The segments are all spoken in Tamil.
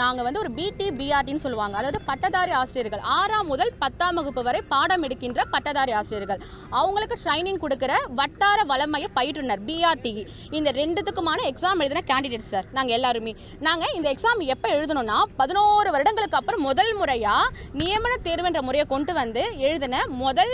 நாங்கள் வந்து ஒரு பிடி பிஆர்டின்னு சொல்லுவாங்க, அதாவது பட்டதாரி ஆசிரியர்கள் 6ஆம் முதல் 10ஆம் வகுப்பு வரை பாடம் எடுக்கின்ற பட்டதாரி ஆசிரியர்கள், அவங்களுக்கு ட்ரைனிங் கொடுக்குற வட்டார வளமைய பயிற்றுனர் பிஆர்டி. இந்த ரெண்டுத்துக்குமான எக்ஸாம் எழுதின கேண்டிடேட் சார் நாங்கள் எல்லாருமே. நாங்கள் இந்த எக்ஸாம் எப்போ எழுதணும்னா 11 வருடங்களுக்கு அப்புறம் முதல் முறையாக நியமன தேர்வுன்ற முறையை கொண்டு வந்து எழுதின முதல்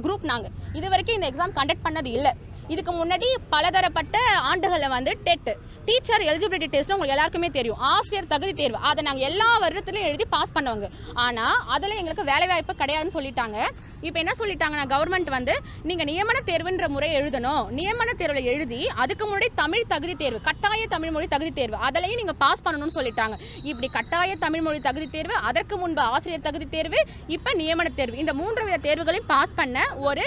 குரூப் நாங்கள். இது வரைக்கும் இந்த எக்ஸாம் கண்டக்ட் பண்ணது இல்லை. இதுக்கு முன்னாடி பலதரப்பட்ட ஆண்டுகளில் வந்து டெட் டீச்சர் எலிஜிபிலிட்டி டெஸ்ட் உங்களுக்கு எல்லாருக்குமே தெரியும், ஆசிரியர் தகுதி தேர்வு, அதை நாங்கள் எல்லா வருடத்துலையும் எழுதி பாஸ் பண்ணுவாங்க. ஆனால் அதில் எங்களுக்கு வேலைவாய்ப்பு கிடையாதுன்னு சொல்லிட்டாங்க. இப்போ என்ன சொல்லிட்டாங்கன்னா கவர்மெண்ட் வந்து நீங்கள் நியமன தேர்வுன்ற முறை எழுதணும், நியமன தேர்வில் எழுதி அதுக்கு முன்னாடி தமிழ் தகுதி தேர்வு, கட்டாய தமிழ் மொழி தகுதி தேர்வு, அதிலையும் நீங்கள் பாஸ் பண்ணணும்னு சொல்லிட்டாங்க. இப்படி கட்டாய தமிழ் மொழி தகுதி தேர்வு, அதற்கு முன்பு ஆசிரியர் தகுதி தேர்வு, இப்போ நியமன தேர்வு, இந்த 3 வித தேர்வுகளையும் பாஸ் பண்ண ஒரு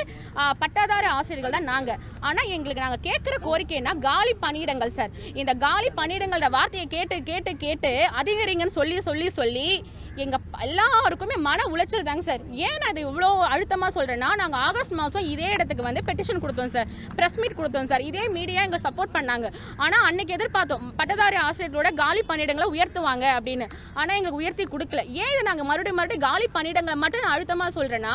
பட்டதாரி ஆசிரியர்கள் தான் நாங்கள். ஆனால் எங்களுக்கு நாங்கள் கேட்குற கோரிக்கைன்னா காலி பணியிடங்கள் சார். இந்த காலி பணியிடங்கள வார்த்தையை கேட்டு கேட்டு கேட்டு அதிகரிங்கன்னு சொல்லி சொல்லி சொல்லி எங்கள் எல்லாருக்குமே மன உளைச்சல் தாங்க சார். ஏன் நான் இது இவ்வளோ அழுத்தமாக சொல்கிறேன்னா, நாங்கள் ஆகஸ்ட் மாதம் இதே இடத்துக்கு வந்து பெட்டிஷன் கொடுத்தோம் சார், ப்ரெஸ் மீட் கொடுத்தோம் சார். இதே மீடியா எங்கள் சப்போர்ட் பண்ணாங்க. ஆனால் அன்னைக்கு எதிர்பார்த்தோம் பட்டதாரி ஆசிரியர்களோட காலி பணியிடங்களை உயர்த்துவாங்க அப்படின்னு. ஆனால் எங்களுக்கு உயர்த்தி கொடுக்கல. ஏன் இதை நாங்கள் மறுபடியும் காலி பணியிடங்களை மட்டும் நான் அழுத்தமாக சொல்கிறேன்னா,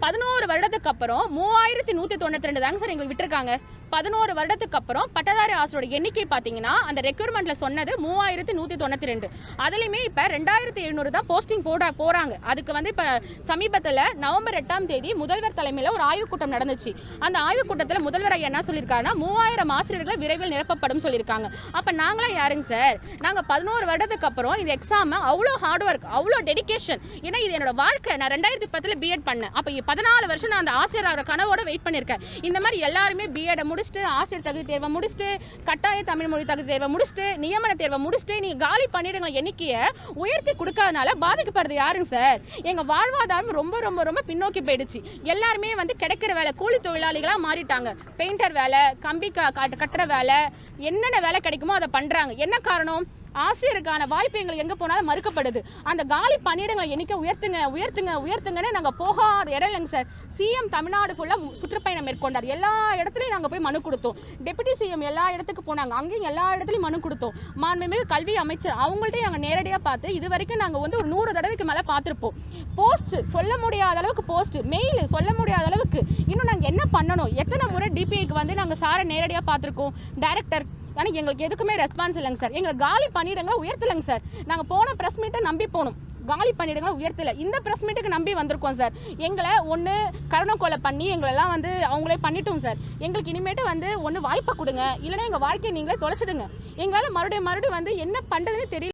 11 வருடத்துக்கு அப்புறம் 3192 தாங்க சார் எங்களுக்கு விட்டுருக்காங்க. 11 வருடத்துக்கு அப்புறம் பட்டதாரி ஆசிரியரோட எண்ணிக்கை பார்த்தீங்கன்னா அந்த ரெக்ரூட்மெண்ட்ல சொன்னது 3192. அதுலயுமே இப்போ 2700 தான் போஸ்டிங் போறாங்க. அதுக்கு வந்து இப்போ சமீபத்தில் நவம்பர் 8ஆம் தேதி முதல்வர் தலைமையில் ஒரு ஆய்வுக் கூட்டம் நடந்துச்சு. அந்த ஆய்வுக் கூட்டத்தில் முதல்வர் ஐயா என்ன சொல்லியிருக்காருன்னா 3000 ஆசிரியர்கள் விரைவில் நிரப்பப்படும் சொல்லியிருக்காங்க. அப்போ நாங்களாம் யாருங்க சார்? நாங்கள் 11 வருடத்துக்கு அப்புறம் இந்த எக்ஸாம் அவ்வளோ ஹார்ட் ஒர்க், அவ்வளோ டெடிகேஷன். ஏன்னா இது என்னோட வாழ்க்கை. நான் 2010 பிஎட் பண்ணேன். அப்போ 14 வருஷம் நான் அந்த ஆசிரியர் கனவோட வெயிட் பண்ணியிருக்கேன். இந்த மாதிரி எல்லாருமே பிஎட் முடிச்சுட்டு, ஆசிரியர் தகுதி தேர்வை முடிச்சுட்டு, கட்டாய தமிழ் மொழி தகுதி தேர்வை முடிச்சுட்டு, நியமன தேர்வை முடிச்சுட்டு, நீங்க காலி பணியிடங்கள் எண்ணிக்கையை உயர்த்தி கொடுக்காதனால பாதிக்கப்படுறது யாருங்க சார்? எங்க வாழ்வாதாரம் ரொம்ப ரொம்ப ரொம்ப பின்னோக்கி போயிடுச்சு. எல்லாருமே வந்து கிடைக்கிற வேலை கூலி தொழிலாளிகளா மாறிட்டாங்க. பெயிண்டர் வேலை, கம்பி கட்டுற வேலை, என்னென்ன வேலை கிடைக்குமோ அதை பண்றாங்க. என்ன காரணம்? ஆசிரியருக்கான வாய்ப்பு எங்களுக்கு எங்கே போனாலும் மறுக்கப்படுது. அந்த காலி பணியிடங்களை எண்ணிக்கை உயர்த்துங்க உயர்த்துங்க உயர்த்துங்கன்னு நாங்கள் போகாத இடம் இல்லைங்க சார். சிஎம் தமிழ்நாடு ஃபுல்லாக சுற்றுப்பயணம் மேற்கொண்டார். எல்லா இடத்துலையும் நாங்கள் போய் மனு கொடுத்தோம். டெபுட்டி சிஎம் எல்லா இடத்துக்கு போனாங்க, அங்கேயும் எல்லா இடத்துலையும் மனு கொடுத்தோம். மாண்புமிகு கல்வி அமைச்சர் அவங்கள்ட்ட நாங்கள் நேரடியாக பார்த்து இது வரைக்கும் நாங்கள் வந்து ஒரு 100 தடவைக்கு மேலே பார்த்துருப்போம். போஸ்ட் சொல்ல முடியாத அளவுக்கு, போஸ்ட் மெயில் சொல்ல முடியாத அளவுக்கு. இன்னும் நாங்கள் என்ன பண்ணணும்? எத்தனை முறை டிபிஐக்கு வந்து நாங்கள் சாரை நேரடியாக பார்த்துருக்கோம், டைரக்டர். ஆனால் எங்களுக்கு எதுக்குமே ரெஸ்பான்ஸ் இல்லைங்க சார். எங்களை காலி பணியிடங்களை உயர்த்தலைங்க சார். நாங்கள் போன ப்ரெஸ் மீட்டை நம்பி போனோம், காலி பணியிடங்களை உயர்த்தலை. இந்த ப்ரெஸ் மீட்டுக்கு நம்பி வந்திருக்கோம் சார். எங்களை ஒன்று கருணை கொலை பண்ணி எங்களெல்லாம் வந்து அவங்களே பண்ணிட்டோம் சார். எங்களுக்கு இனிமேட்டு வந்து ஒன்று வாய்ப்பை கொடுங்க, இல்லைன்னா எங்கள் வாழ்க்கையை நீங்களே தொலைச்சிடுங்க. எங்களால் மறுபடியும் வந்து என்ன பண்ணுறதுன்னு தெரியல.